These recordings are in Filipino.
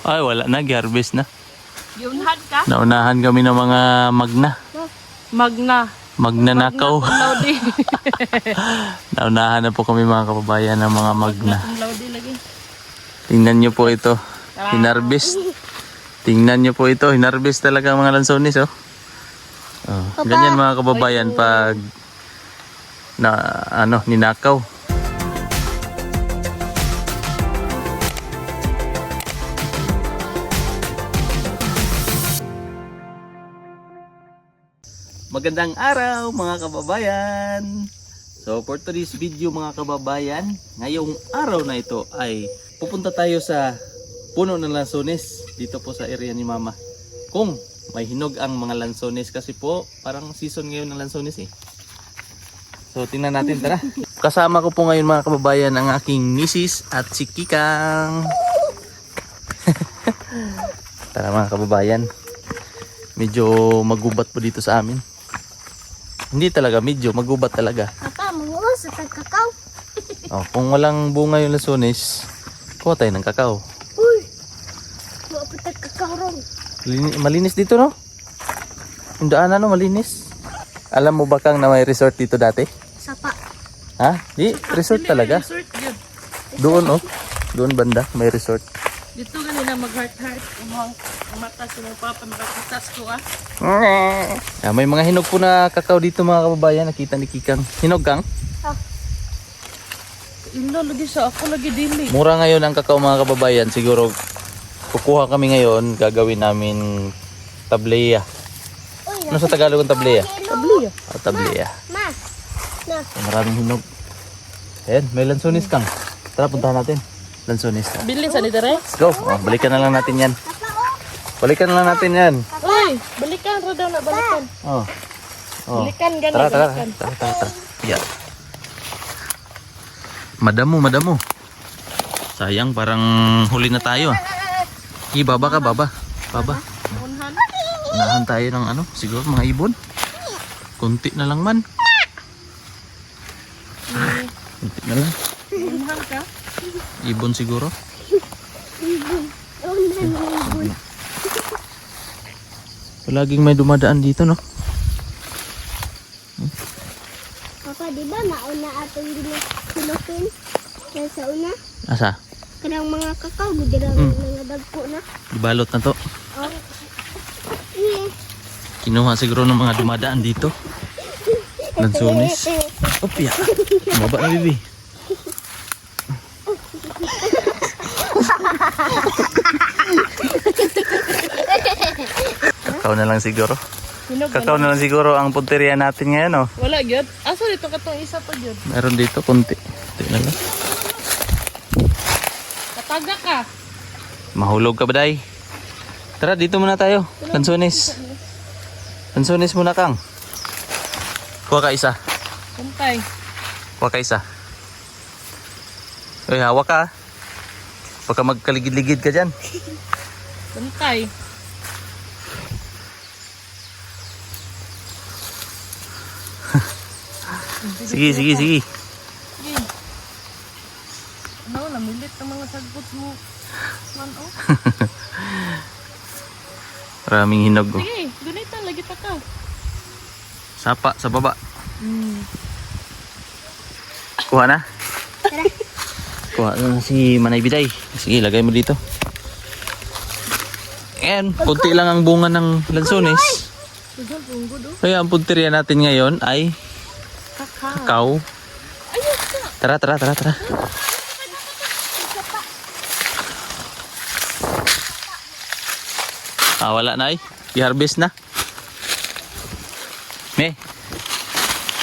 Ay, wala na. Gi-harvest na. Yunhan ka? Naunahan kami ng mga magna. Magna. Magnanakaw. Laudi. Naunahan na po kami mga kababayan ng mga magna. Laudi lagi. Tingnan nyo po ito. Hinarvest. Tingnan nyo po ito. Hinarvest talaga ang mga lansones, oh. Oh, ganyan mga kababayan pag ninakaw. Magandang araw mga kababayan. So for today's video mga kababayan, ngayong araw na ito ay pupunta tayo sa puno ng lansones dito po sa area ni Mama. Kung may hinog ang mga lansones kasi po parang season ngayon ng lansones eh. So tingnan natin, tara. Kasama ko po ngayon mga kababayan ang aking misis at si Kikang. Tara mga kababayan. Medyo magubat po dito sa amin. Hindi talaga medyo magubat talaga. Papa, manguha sa tagkakaw. Oh, kung walang bunga yung lansones, kuha tayo ng kakao. Uy, mga pa tagkakaw ron. Malinis dito, no? Yung daanan, no? Malinis. Alam mo ba Kang na may resort dito dati? Sapa. Ha? Di, resort talaga. Resort yun. Doon, oh. Doon banda, may resort. Dito ganina mag-heart-heart. Ang mata sa mga papa, makakitas ko ah. May mga hinog po na kakao dito mga kababayan. Nakita ni Kikang. Hinog, Kang? Ino lagi sa ako lagi dili. Mura ngayon ang kakao mga kababayan. Siguro kukuha kami ngayon. Gagawin namin tableya. Uy, Ano sa Tagalog ang tableya? Tabliya. Oh, tableya. Ma. Na. So, maraming hinog. Ayan, may lansones, Kang. Tara, puntahan natin. Lansones. Bilin sa ni Dere. Let's go. Oh, balikan na lang natin yan. Balikan na lang natin yan. Uy, balikan ra daw na balikan. Oh. Oh. Balikan gani Tara, tara. balikan. Tara. Yeah. Madamo. Sayang, parang huli na tayo. Baba ka, baba. Unhan. Unahan tayo ng siguro mga ibon. Kunti na lang man. Kunti na lang. Unhan ka. Ibon siguro. Palaging may dumadaan dito, no? Papa, di ba nauna atong Philippine? Kaya sa una, Asa? kanang mga kakao, bigyan mga dagko na. Ibalot na to. Oh. Yeah. Kinuha siguro ng mga dumadaan dito. Lansones. Opya. Maba na, bibi. Kakao na lang siguro. Hinog Kakao na lang siguro ang punteriya natin ngayon, oh. wala gyud. Asa dito katong isa pa gyud. Meron dito, kunti. Kunti na lang. Kataga ka. Mahulog ka ba, day? Tara, dito muna tayo. Lansones. Lansones muna, Kang. Kuha ka isa. Kuntay. Kuha ka isa. Uy, hawak ka, ah. Baka magkaligid-ligid ka dyan. Kuntay. Sige. Sige. Ano, namilit ng mga sagbot mo. Man, oh. Maraming hinog, oh. Sige, ganito lagi ta ka. Sapa sa baba. Kuha na. Kuha na si Manay Biday. Sige, lagay mo dito. Ayan, kunti lang ang bunga ng lansones. Tugal punggo do. Kaya ang punteriya natin ngayon ay kakao. Tara. Wala na, ay. I-harvest na.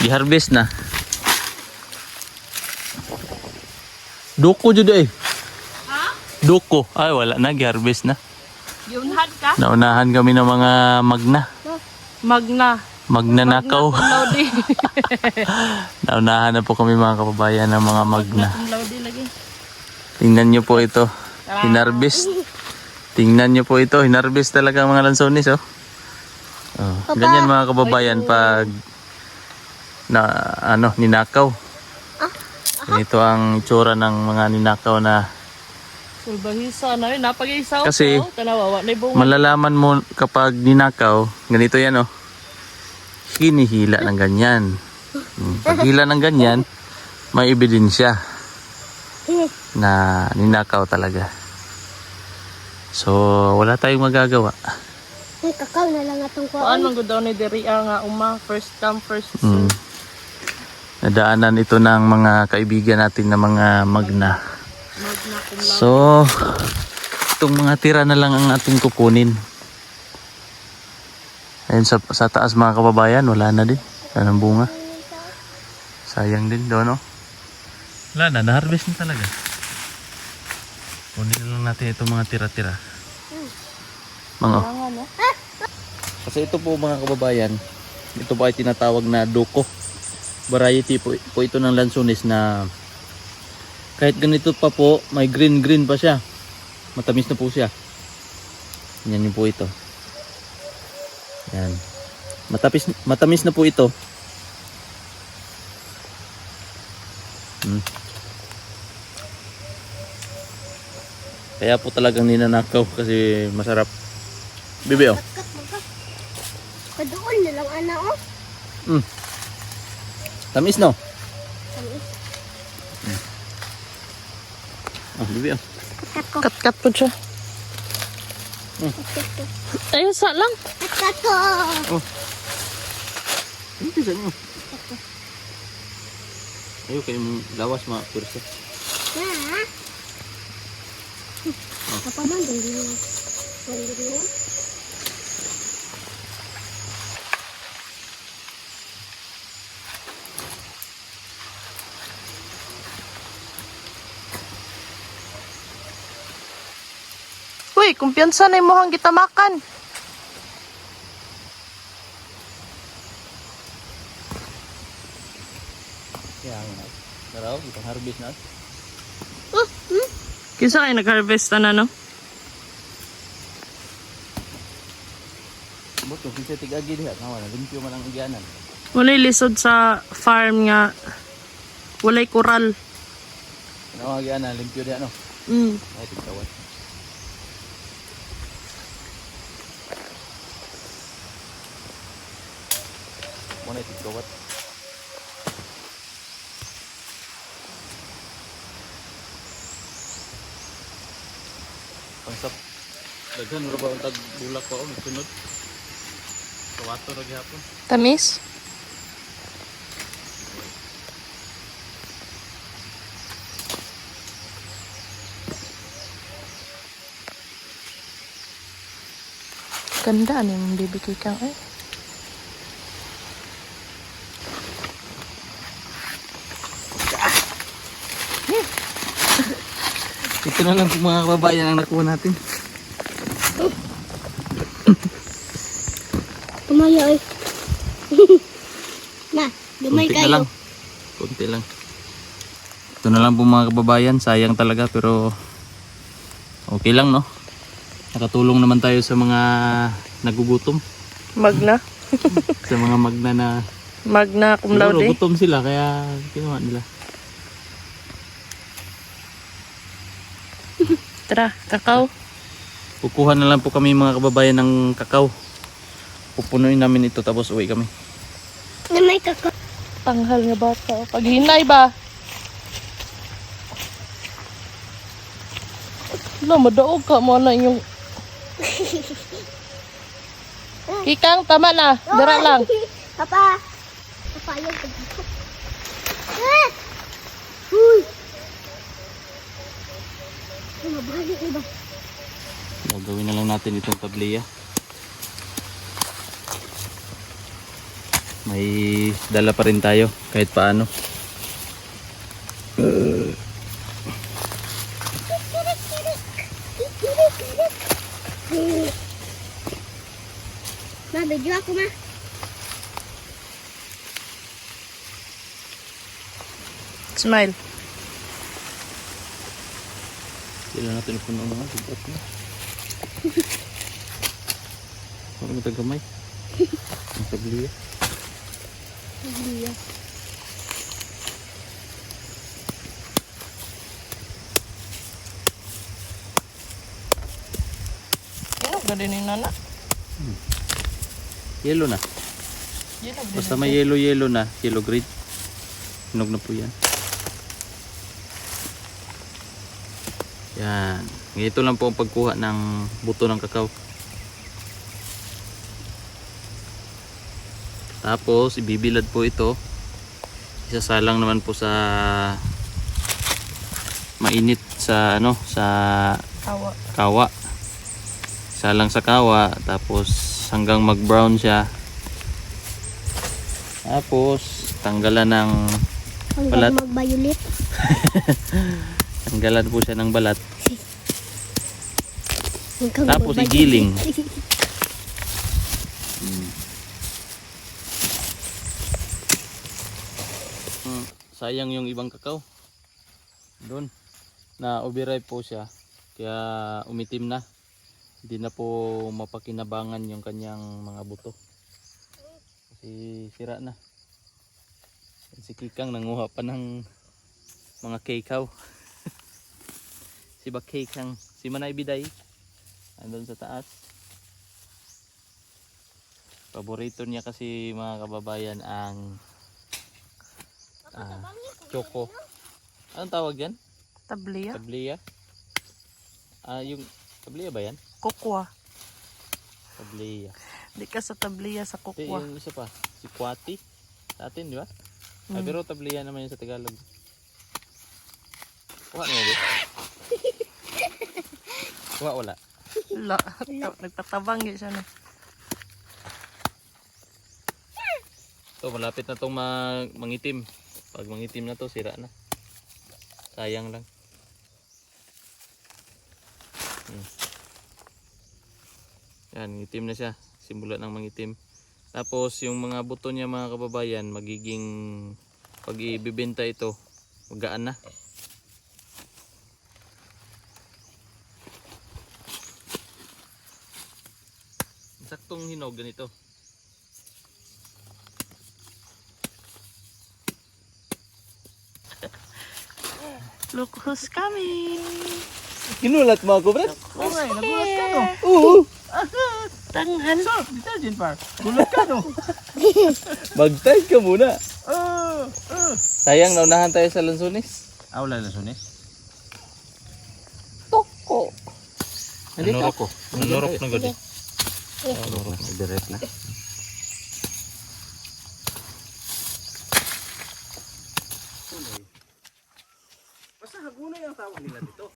I-harvest na. Duko jud eh. Ha? Duko. Ay, wala na. I-harvest na. Yunhan ka? Naunahan kami ng mga magna. Magna. Magnanakaw. Laudi. Naunahan na po kami mga kababayan ng mga magna. Laudi lagi. Tingnan nyo po ito. Hinarvest. Tingnan nyo po ito. Hinarvest talaga ang mga lansones, oh. Oh, ganyan mga kababayan pag ninakaw. Ito ang itsura ng mga ninakaw na Sulbahisa na yun. Napag-isaw Kasi, ko. Tanawawa na bunga. malalaman mo kapag ninakaw, ganito yan oh. Hinihila ng ganyan. Pag hila ng ganyan, may ebidensya na ninakaw talaga. So, wala tayong magagawa. Ay, kakao na lang atong kuhaan. Paano ko daw ni Deria nga first come first Mm. serve. Nadaanan ito ng mga kaibigan natin na mga magna. Magna cum laude. So, itong mga tira na lang ang ating kukunin. Ayun sa taas mga kababayan, wala na din. Wala ng bunga. Sayang din doon, no? Wala na, na-harvest na talaga. Kunin na lang natin itong mga tira-tira. Mga. Kailangan, no? Kasi ito po mga kababayan, ito po ay tinatawag na duko. Variety po ito ng lansones na kahit ganito pa po, may green pa siya. Matamis na po siya. Yan yun po ito. Yan. Matamis na po ito. Kaya po talagang ninanakaw kasi masarap. Bibi oh. Padoon na lang, ana, oh. Tamis no? Tamis. Oh, bibi oh. Kat-kat po siya. Ayun sa lang. Kat ko. Hindi sa inyo. Ayaw kayo mong lawas mga kurso. Na. Apa man din. Uy, kumpiyansa na mo hang kita makan. Kaya nga. Naraw, itong harvest na. Kisa kayo nag-harvest na, no? Buto, kasi tig-agi diha. Wala, limpyo man ang igyanan. Walay lisod sa farm nga. Walay koral. Ang igyanan, limpyo diha no? Mm. Ay, tig-kawat. Muna tig-kawat. Pangsap. Daghan ra ba ang tag-bulak pa o nagsunod? Kawato ra gyapon. Tamis? Ganda ni mong bibigay kang eh. Ito na lang po mga kababayan ang nakuha natin. Tumayo eh. Na, dumay Kunti na kayo. lang. Kunti lang. Ito na lang po mga kababayan. Sayang talaga pero okay lang no. Nakatulong naman tayo sa mga nagugutom. Magna? Sa mga magna na Magna cum siguro laude. gutom sila kaya ginawa nila. Tara, kakao. Kukuha na lang po kami mga kababayan ng kakao. Pupunuin namin ito tapos uwi kami. Na may kakao. Tanghal nga bata. Paghinay ba? Wala, madaog ka mo na yung... Kikang, tama na. Dara lang. Papa. Papa, yung pagkakot. Ah! Uy! Mabalik iba. Gagawin na lang natin itong tabliya. May dala pa rin tayo kahit paano. Ma, video ako ma. Smile. Kailan natin puno mga sigat na. Parang matagamay. Ang tabliya. gani ni nana. Yellow na. Basta may yellow na, yellow green. Hinog na po yan. Yan. Ito lang po ang pagkuha ng buto ng kakao. Tapos ibibilad po ito. Isasalang naman po sa mainit sa sa Kawa. kawa. Isalang sa kawa tapos hanggang mag-brown siya. Tapos tanggalan ng balat. Hanggang mag-violet. Tanggalan po siya ng balat. Hanggang Tapos mag-violet. igiling. Sayang yung ibang kakao. Doon. Na overripe po siya. Kaya umitim na. Hindi na po mapakinabangan yung kanyang mga buto. Kasi sira na. Si Kikang nanguha pa ng mga kikaw. Si Bakikang. Si Manay Biday. Andun sa taas. Paborito niya kasi mga kababayan ang choco. Anong tawag yan? Tabliya. Tabliya? Yung tabliya ba yan? Kukwa. Tabliya. Di ka sa tabliya sa Ito kukwa. yung isa pa. Si Kwati. Sa atin, di ba? Pero tabliya naman yun sa Tagalog. Kuha mo ba? Kuha wala. La. Nagtatabang yun siya na. Ito, malapit na itong mangitim. Pag mangitim na to, sira na. Sayang lang. Yan, ngitim na siya. Simula ng mangitim. Tapos, yung mga buto niya mga kababayan, magiging, pag ibibenta ito, magaan na. Saktong hinog ganito. Look who's coming. Ginulat mo ako, Brad? Okay, nagulat ka no. Oo. Tanghal. Detergent par. Gulat ka no. Mag-tide ka muna. Sayang, naunahan tayo sa Lanzones. Wala na sunis. Toko. Nanurok ko. Nanurok na gadi. Nanurok na. Direct na.